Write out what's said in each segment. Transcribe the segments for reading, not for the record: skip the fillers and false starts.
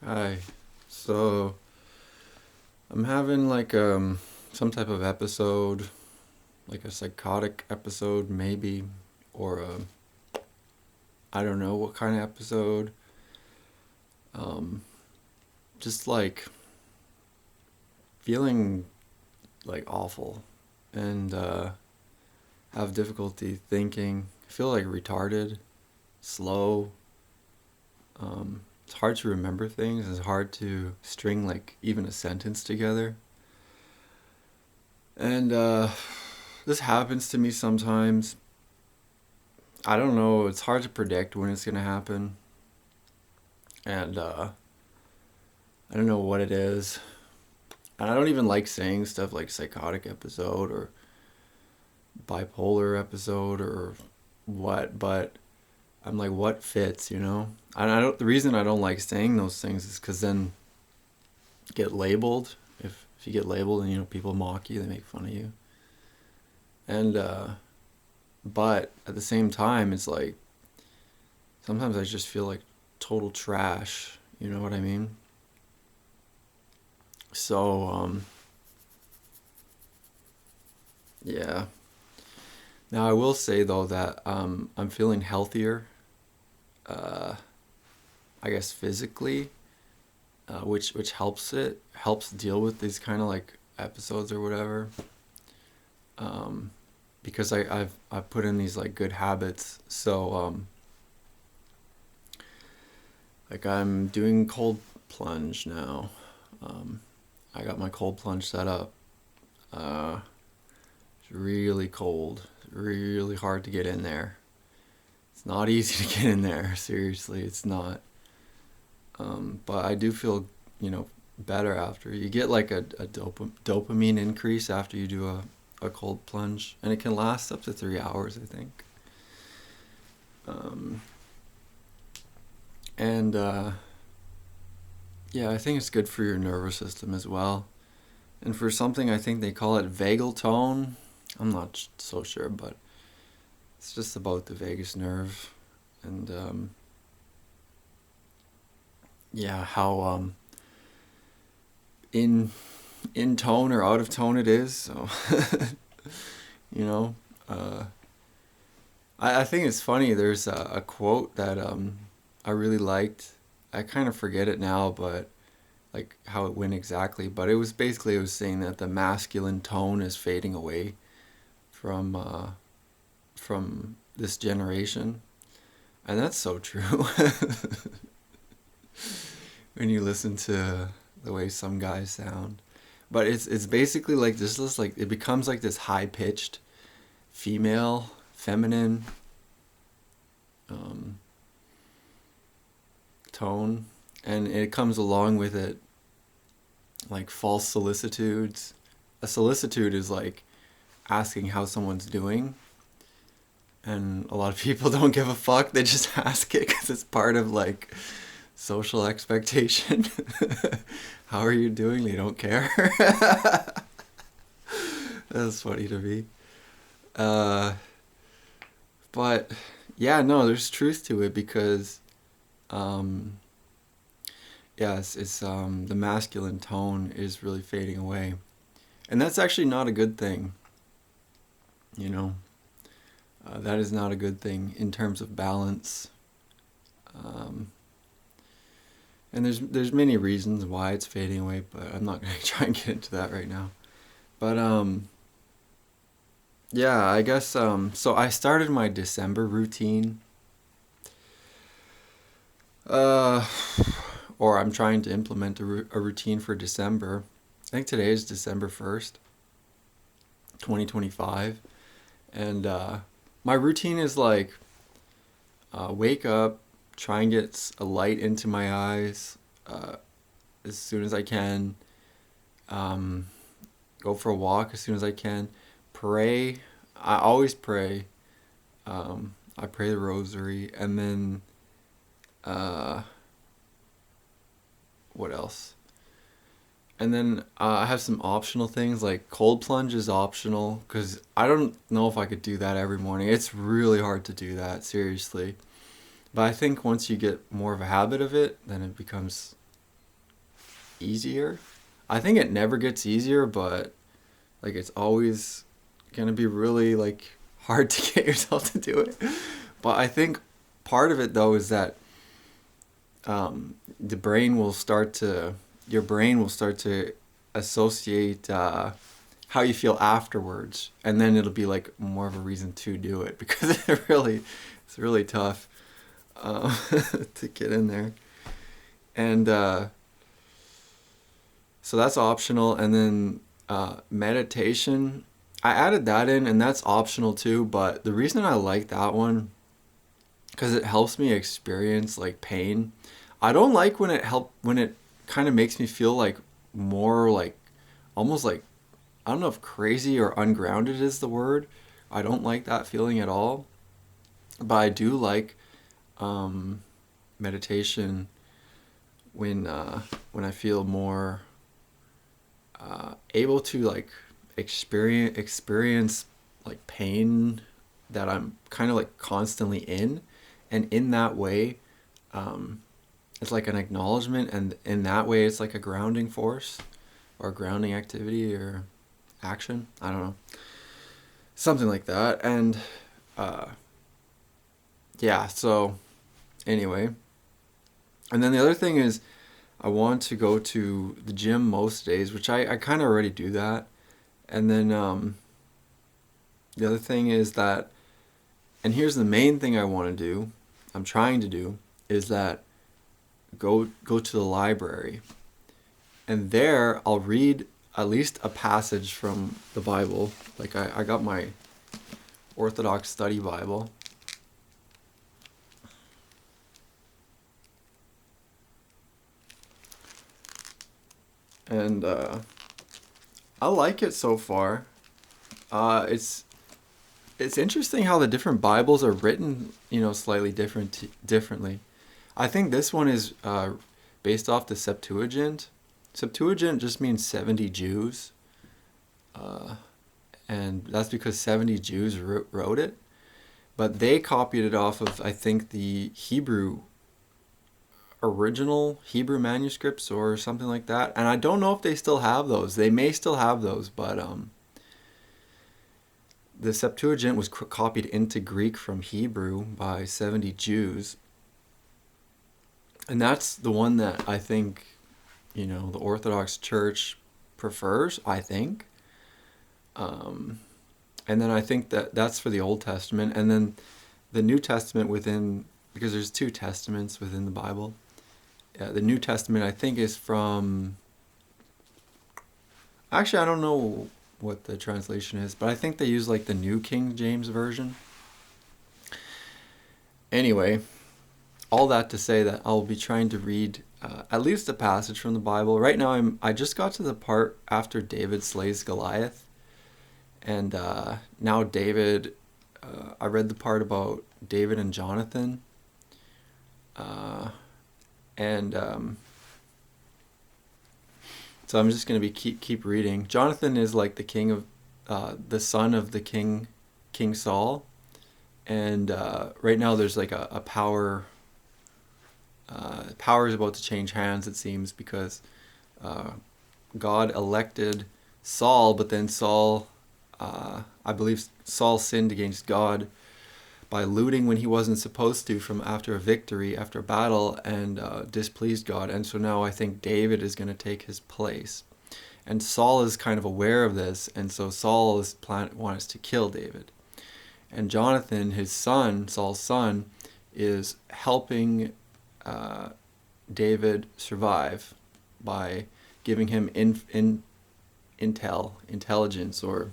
Hi. So I'm having like some type of episode, like a psychotic episode maybe, or I don't know what kind of episode. Um, just like feeling like awful and have difficulty thinking. I feel like retarded, slow. It's hard to remember things. It's hard to string like even a sentence together. And this happens to me sometimes. I don't know. It's hard to predict when it's gonna happen, and I don't know what it is. And I don't even like saying stuff like psychotic episode or bipolar episode or what. But I'm like, what fits, you know? And I don't. The reason I don't like saying those things is because then you get labeled. If you get labeled, and people mock you, they make fun of you, and but at the same time, it's like sometimes I just feel like total trash. You know what I mean? So, yeah. Now I will say though that I'm feeling healthier, uh, I guess physically, which helps deal with these kind of like episodes or whatever. Um, because I've put in these like good habits. So like I'm doing cold plunge now. Um, I got my cold plunge set up. Uh, it's really cold, really hard to get in there. It's not easy to get in there. Seriously, it's not. But I do feel, better after. You get like a dopamine increase after you do a cold plunge, and it can last up to 3 hours, I think. Um, and yeah, I think it's good for your nervous system as well. And for something, I think they call it vagal tone. I'm not so sure, but it's just about the vagus nerve, and yeah, how in in tone or out of tone it is. So you know, uh, I think it's funny. There's a quote that I really liked. I kind of forget it now, but like how it went exactly. But it was saying that the masculine tone is fading away from from this generation, and that's so true. When you listen to the way some guys sound. But it's basically like this like it becomes like this high pitched female, feminine um, tone, and it comes along with it like false solicitudes. A solicitude is like asking how someone's doing, and a lot of people don't give a fuck. They just ask it because it's part of like social expectation. How are you doing? They don't care. That's funny to me. Uh, but yeah, no, there's truth to it because, um, yeah, it's the masculine tone is really fading away, and that's actually not a good thing. You know, that is not a good thing in terms of balance. Um, and there's many reasons why it's fading away, but I'm not gonna try and get into that right now. But yeah, I guess so I started my December routine. Uh, or I'm trying to implement a routine for December. I think today is December 1st, 2025. And my routine is like wake up, try and get a light into my eyes as soon as I can, um, go for a walk as soon as I can, pray. I always pray. I pray the rosary, and then uh, what else? And then I have some optional things like cold plunge is optional because I don't know if I could do that every morning. It's really hard to do that, seriously. But I think once you get more of a habit of it, then it becomes easier. I think it never gets easier, but like it's always gonna be really like hard to get yourself to do it. But I think part of it though is that your brain will start to associate how you feel afterwards, and then it'll be like more of a reason to do it because it's really tough to get in there. And so that's optional. And then meditation, I added that in, and that's optional too. But the reason I like that one, because it helps me experience like pain. I don't like when it kind of makes me feel like more like almost like, I don't know if crazy or ungrounded is the word. I don't like that feeling at all. But I do like meditation when I feel more able to like experience like pain that I'm kind of like constantly in, and in that way, it's like an acknowledgement, and in that way, it's like a grounding force or grounding activity or action. I don't know, something like that. And yeah. So anyway, and then the other thing is, I want to go to the gym most days, which I kind of already do that. And then the other thing is that, and here's the main thing I want to do, I'm trying to do, is that go to the library. And there I'll read at least a passage from the Bible. Like I got my Orthodox Study Bible. And I like it so far. It's interesting how the different Bibles are written, slightly differently. I think this one is based off the Septuagint. Septuagint just means 70 Jews. And that's because 70 Jews wrote it. But they copied it off of, I think, the original Hebrew manuscripts or something like that. And I don't know if they still have those. They may still have those, but the Septuagint was copied into Greek from Hebrew by 70 Jews. And that's the one that I think, the Orthodox Church prefers, I think. And then I think that's for the Old Testament. And then the New Testament because there's 2 testaments within the Bible. The New Testament, I think, is from... Actually, I don't know what the translation is, but I think they use like the New King James Version. Anyway, all that to say that I'll be trying to read at least a passage from the Bible. Right now, I just got to the part after David slays Goliath. And now David, I read the part about David and Jonathan. So I'm just going to be keep reading. Jonathan is like the king of, the son of the King Saul. And right now there's like a power is about to change hands, it seems, because God elected Saul, but then Saul, I believe Saul sinned against God by looting when he wasn't supposed to from after a battle, and displeased God. And so now I think David is going to take his place. And Saul is kind of aware of this, and so Saul wants to kill David. And Jonathan, his son, Saul's son, is helping David survive by giving him intelligence, or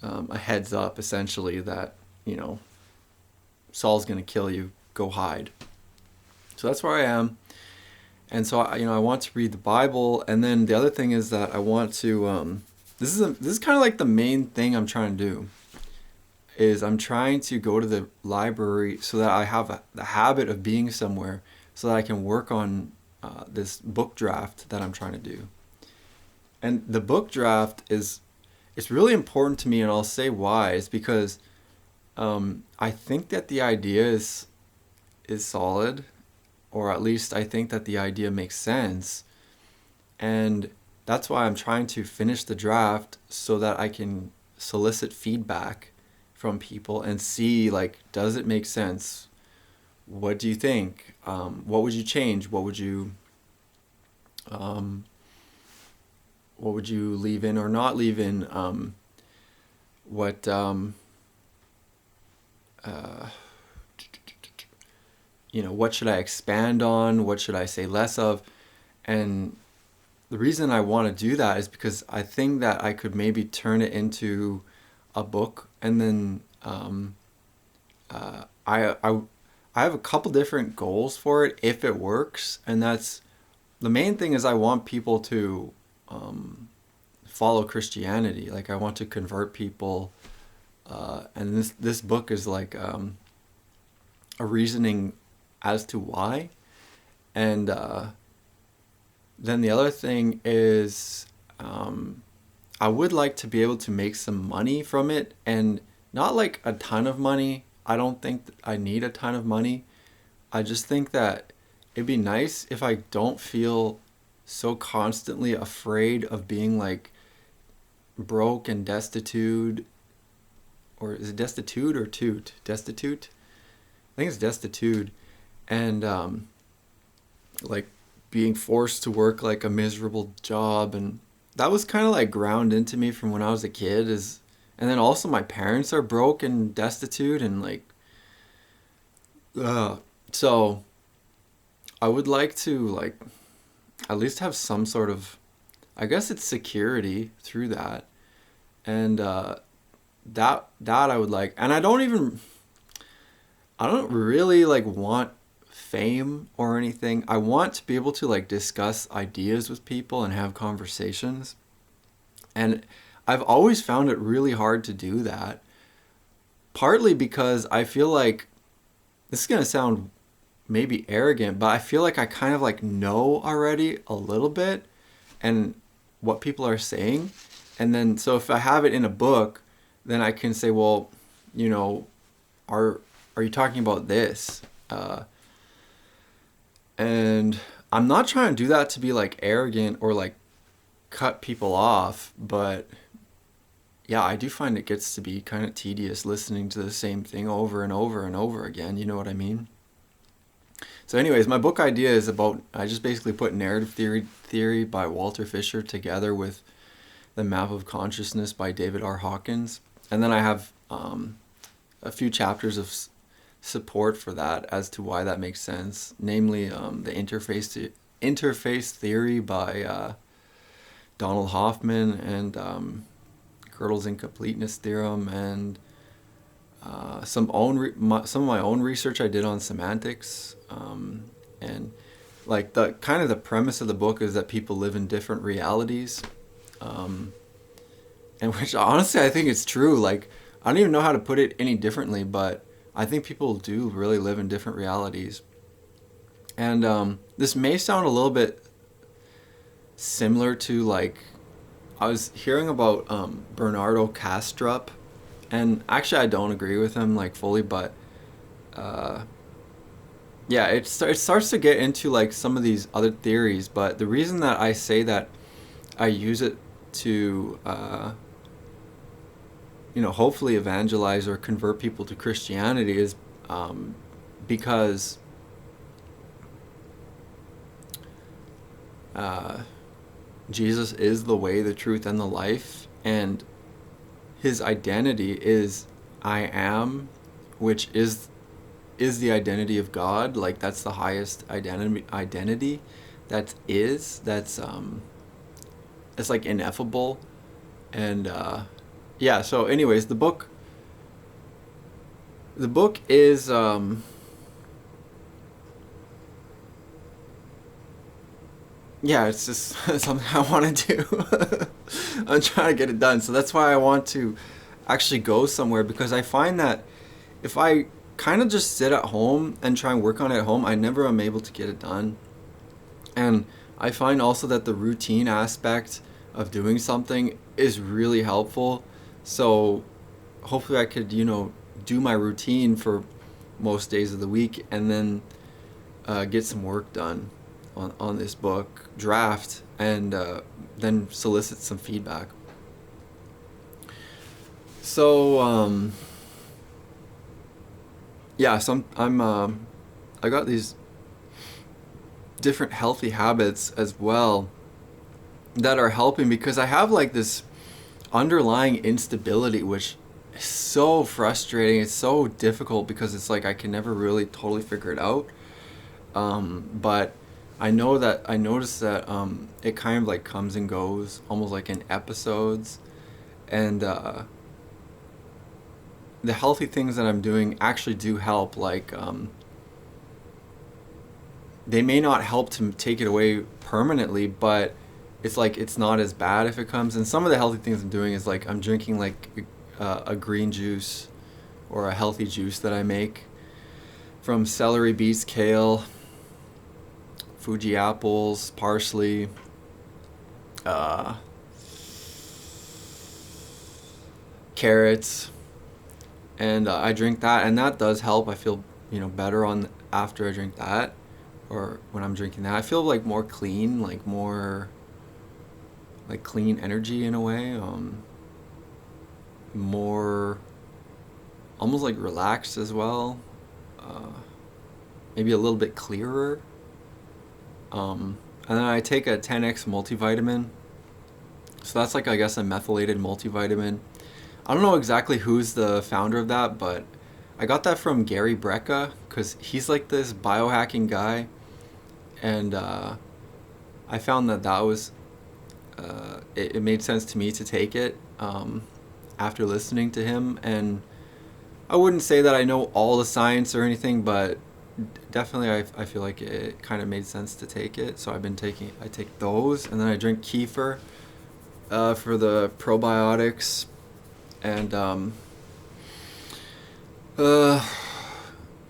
a heads up, essentially, that Saul's going to kill you, go hide. So that's where I am. And so I want to read the Bible. And then the other thing is that I want to this is kind of like the main thing I'm trying to do, is I'm trying to go to the library so that I have the habit of being somewhere so that I can work on this book draft that I'm trying to do. And the book draft it's really important to me, and I'll say why. It's because I think that the idea is solid, or at least I think that the idea makes sense. And that's why I'm trying to finish the draft so that I can solicit feedback from people and see, like, does it make sense? What do you think? What would you change? Um, what would you leave in or not leave in? What uh, what should I expand on? What should I say less of? And the reason I want to do that is because I think that I could maybe turn it into a book, and then I have a couple different goals for it if it works, and that's the main thing is I want people to follow Christianity. Like, I want to convert people, and this book is like a reasoning as to why. And then the other thing is I would like to be able to make some money from it, and not like a ton of money. I don't think I need a ton of money. I just think that it'd be nice if I don't feel so constantly afraid of being like broke and destitute. Or is it destitute or toot? Destitute? I think it's destitute. And like being forced to work like a miserable job, and that was kind of like ground into me from when I was a kid. And then also my parents are broke and destitute, and like so I would like to like at least have some sort of, I guess it's security through that. And that I would like. And I don't really like want fame or anything. I want to be able to like discuss ideas with people and have conversations. And I've always found it really hard to do that. Partly because I feel like, this is going to sound maybe arrogant, but I feel like I kind of like know already a little bit and what people are saying. And then so if I have it in a book, then I can say, well, are you talking about this? And I'm not trying to do that to be like arrogant or like cut people off, but yeah, I do find it gets to be kind of tedious listening to the same thing over and over and over again. You know what I mean? So anyways, my book idea is about, I just basically put narrative theory by Walter Fisher together with the Map of Consciousness by David R. Hawkins. And then I have a few chapters of support for that as to why that makes sense. Namely, the interface theory by Donald Hoffman, and Gödel's incompleteness theorem, and some of my own research I did on semantics, and like the kind of the premise of the book is that people live in different realities, and which honestly I think it's true. Like, I don't even know how to put it any differently, but I think people do really live in different realities. And this may sound a little bit similar to, like, I was hearing about Bernardo Kastrup, and actually I don't agree with him like fully, but yeah, it starts to get into like some of these other theories. But the reason that I say that I use it to hopefully evangelize or convert people to Christianity is because Jesus is the way, the truth, and the life, and his identity is I am, which is the identity of God. Like, that's the highest identity that's it's like ineffable. And yeah, so anyways, the book is yeah, it's just something I want to do. I'm trying to get it done. So that's why I want to actually go somewhere, because I find that if I kind of just sit at home and try and work on it at home, I never am able to get it done. And I find also that the routine aspect of doing something is really helpful. So hopefully I could, do my routine for most days of the week, and then get some work done on this book draft, and then solicit some feedback. So yeah, so I got these different healthy habits as well that are helping, because I have like this underlying instability, which is so frustrating. It's so difficult because it's like I can never really totally figure it out. But I notice that it kind of like comes and goes, almost like in episodes, and the healthy things that I'm doing actually do help. Like they may not help to take it away permanently, but it's like it's not as bad if it comes. And some of the healthy things I'm doing is like I'm drinking like a green juice or a healthy juice that I make from celery, beets, kale, Fuji apples, parsley, carrots, and I drink that, and that does help. I feel better on after I drink that, or when I'm drinking that. I feel like more clean, like more like clean energy in a way, more almost like relaxed as well, maybe a little bit clearer. And then I take a 10x multivitamin. So that's like, I guess, a methylated multivitamin. I don't know exactly who's the founder of that, but I got that from Gary Brecka, because he's like this biohacking guy. And I found that was, it made sense to me to take it after listening to him. And I wouldn't say that I know all the science or anything, but definitely I feel like it kind of made sense to take it. So I take those, and then I drink kefir for the probiotics, and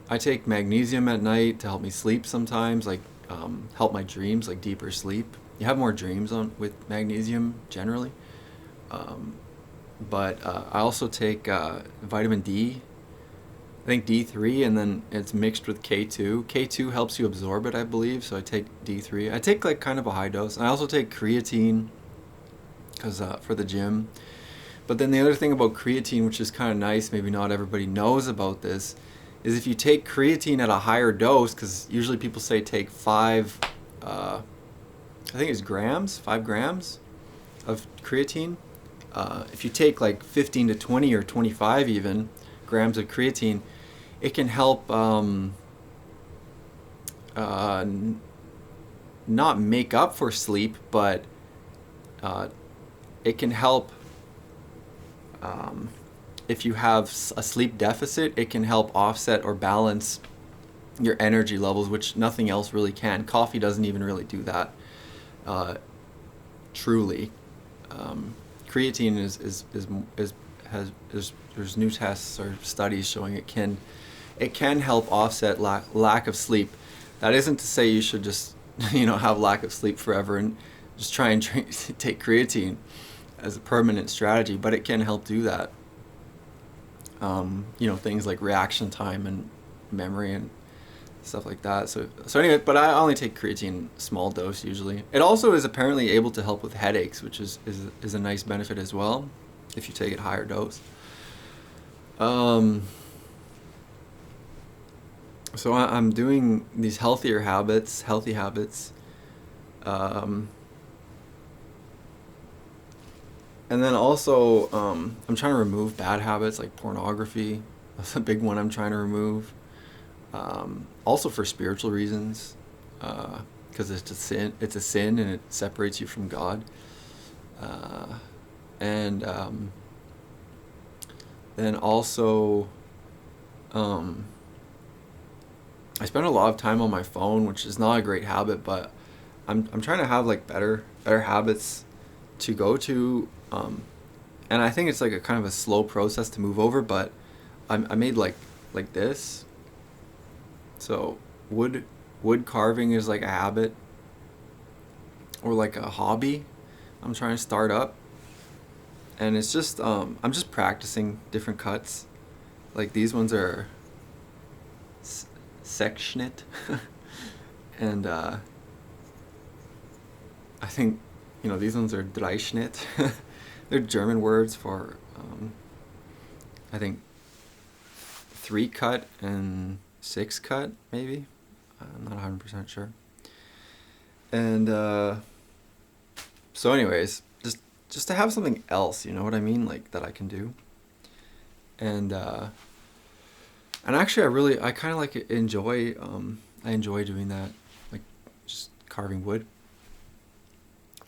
I take magnesium at night to help me sleep sometimes, like help my dreams, like deeper sleep. You have more dreams with magnesium generally, but I also take vitamin D. I think D3, and then it's mixed with K2. K2 helps you absorb it, I believe, so I take D3. I take like kind of a high dose. And I also take creatine because for the gym. But then the other thing about creatine, which is kind of nice, maybe not everybody knows about this, is if you take creatine at a higher dose, because usually people say take 5, I think it's grams, 5 grams of creatine. If you take like 15 to 20 or 25 even grams of creatine, it can help not make up for sleep, but it can help if you have a sleep deficit. It can help offset or balance your energy levels, which nothing else really can. Coffee doesn't even really do that truly. Creatine there's new tests or studies showing it can help offset lack of sleep. That isn't to say you should just have lack of sleep forever and just try and take creatine as a permanent strategy, but it can help do that. Things like reaction time and memory and stuff like that. So anyway, but I only take creatine small dose usually. It also is apparently able to help with headaches, which is a nice benefit as well if you take it higher dose. So I'm doing these healthy habits, and then also I'm trying to remove bad habits like pornography. That's a big one I'm trying to remove. Also for spiritual reasons, because it's a sin and it separates you from God. And then also I spend a lot of time on my phone, which is not a great habit, but I'm trying to have like better habits to go to, and I think it's like a kind of a slow process to move over, but I made like this. So wood carving is like a habit or like a hobby I'm trying to start up, and it's just I'm just practicing different cuts. Like these ones are sectionate And I think, these ones are Dreischnitt. They're German words for, I think, 3-cut and 6-cut, maybe. I'm not 100% sure. And so anyways, just to have something else, you know what I mean? Like, that I can do. And actually I kind of like enjoy, I enjoy doing that, like just carving wood.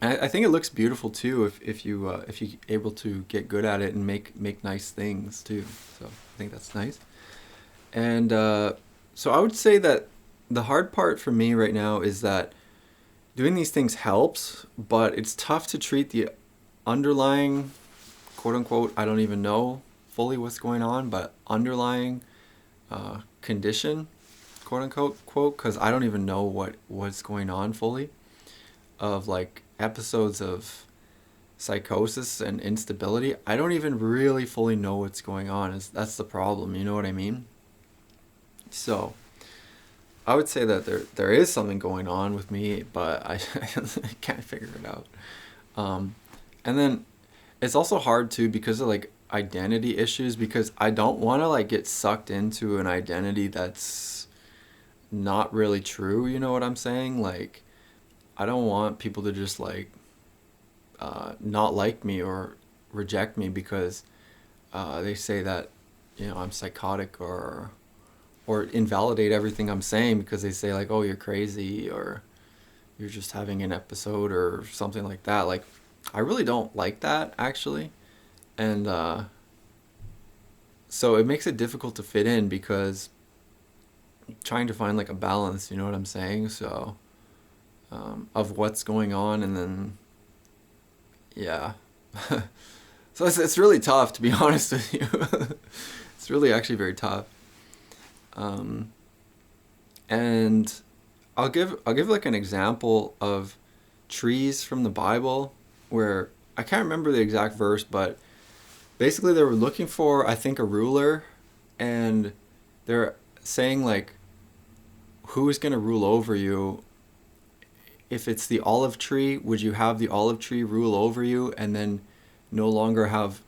And I think it looks beautiful too if you able to get good at it and make nice things too. So I think that's nice. And so I would say that the hard part for me right now is that doing these things helps, but it's tough to treat the underlying, quote unquote, I don't even know fully what's going on, but underlying condition, quote unquote, quote, because I don't even know what's going on fully, of like episodes of psychosis and instability. I don't even really fully know what's going on. That's the problem, you know what I mean? So I would say that there is something going on with me, but I can't figure it out. And then it's also hard too because of like identity issues, because I don't want to like get sucked into an identity that's not really true, you know what I'm saying? Like, I don't want people to just like not like me or reject me because they say that, I'm psychotic, or invalidate everything I'm saying because they say like, oh, you're crazy, or you're just having an episode or something like that. Like, I really don't like that, actually. And so it makes it difficult to fit in because trying to find like a balance, you know what I'm saying? So of what's going on, and then yeah. So it's really tough, to be honest with you. It's really actually very tough. And I'll give like an example of trees from the Bible where I can't remember the exact verse, but basically they were looking for, I think, a ruler, and they're saying like, who's going to rule over you? If it's the olive tree, would you have the olive tree rule over you and then no longer have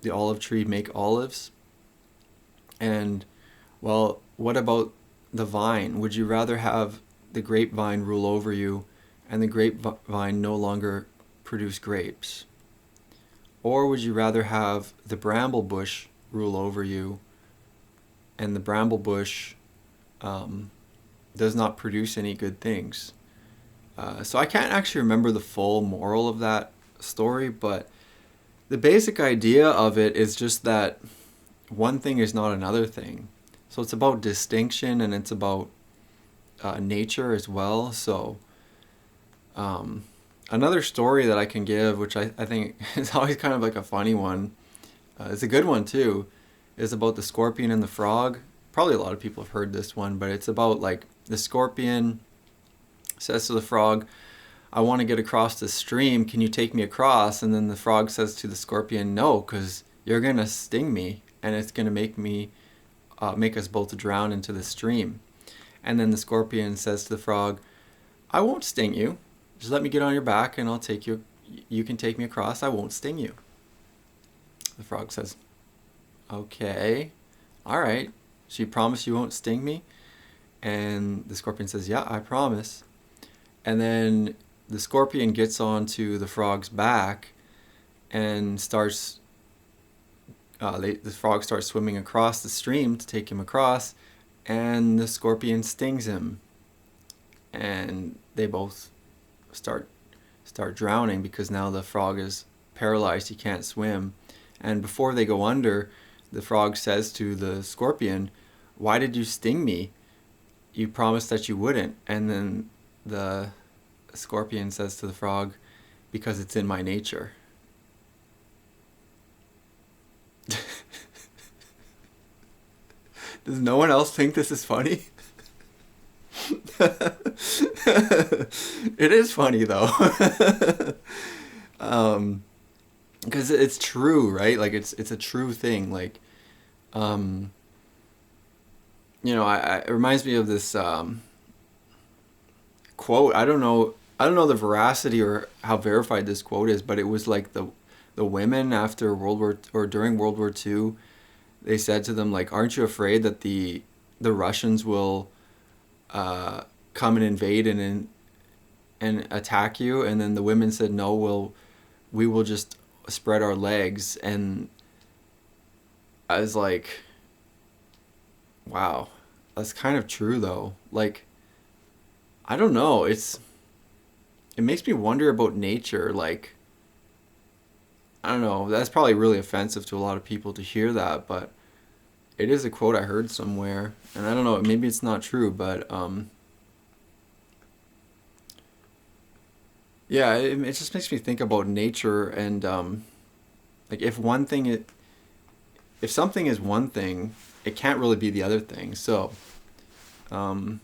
the olive tree make olives? And well, what about the vine? Would you rather have the grapevine rule over you and the grapevine no longer produce grapes? Or would you rather have the bramble bush rule over you and the bramble bush does not produce any good things? So I can't actually remember the full moral of that story, but the basic idea of it is just that one thing is not another thing. So it's about distinction, and it's about nature as well. So another story that I can give, which I think is always kind of like a funny one, it's a good one too, is about the scorpion and the frog. Probably a lot of people have heard this one, but it's about like the scorpion says to the frog, I want to get across the stream, can you take me across? And then the frog says to the scorpion, no, because you're going to sting me and it's going to make us both drown into the stream. And then the scorpion says to the frog, I won't sting you, just let me get on your back and I'll take you, you can take me across, I won't sting you. The frog says, okay, all right, so you promise you won't sting me? And the scorpion says, yeah, I promise. And then the scorpion gets onto the frog's back and starts, the frog starts swimming across the stream to take him across, and the scorpion stings him. And they both start drowning because now the frog is paralyzed, he can't swim. And before they go under, the frog says to the scorpion, why did you sting me? You promised that you wouldn't. And then the scorpion says to the frog, because it's in my nature. Does no one else think this is funny? It is funny though. Because it's true, right? Like it's a true thing. Like, it reminds me of this quote. I don't know the veracity or how verified this quote is, but it was like the women after World War or during World War II, they said to them like, "Aren't you afraid that the Russians will come and invade and attack you?" And then the women said, "No, we will just spread our legs." And I was like, wow, that's kind of true though. Like, I don't know. It makes me wonder about nature. Like, I don't know. That's probably really offensive to a lot of people to hear that, but it is a quote I heard somewhere, and I don't know. Maybe it's not true, but yeah, it just makes me think about nature and like if something is one thing, it can't really be the other thing. So, um,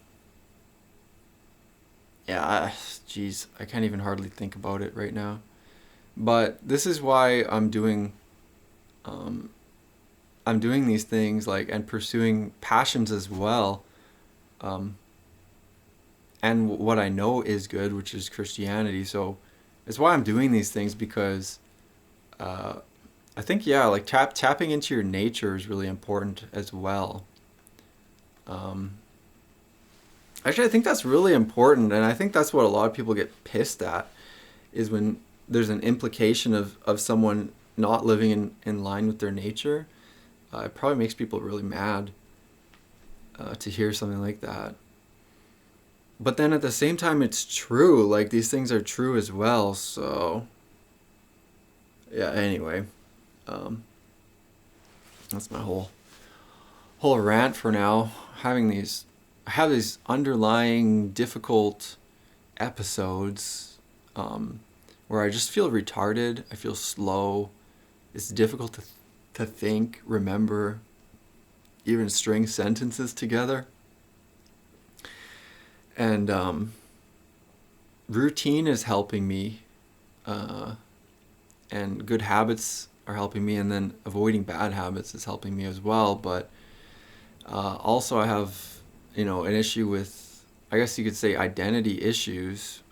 yeah, geez, I can't even hardly think about it right now. But this is why um, I'm doing these things like and pursuing passions as well, um, and what I know is good, which is Christianity. So it's why I'm doing these things because uh, I think yeah, like tapping into your nature is really important as well. Um, Actually, I think that's really important, and I think that's what a lot of people get pissed at is when there's an implication of someone not living in line with their nature. It probably makes people really mad to hear something like that. But then at the same time, it's true. Like these things are true as well. So yeah. Anyway, um, that's my whole rant for now. I have these underlying difficult episodes um, where I just feel retarded. I feel slow. It's difficult to think, remember, even string sentences together. And routine is helping me, uh, and good habits are helping me, and then avoiding bad habits is helping me as well. But also, I have, an issue with, I guess you could say, identity issues,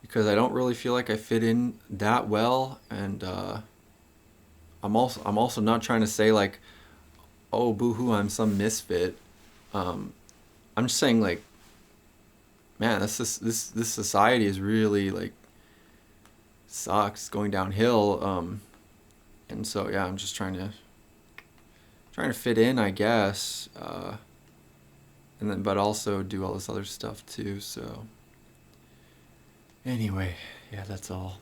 because I don't really feel like I fit in that well, and I'm also not trying to say like, oh, boo-hoo, I'm some misfit. Um, I'm just saying like, man, this society is really like sucks, going downhill. And so yeah, I'm just trying to fit in, I guess. And then but also do all this other stuff too. So anyway, yeah, that's all.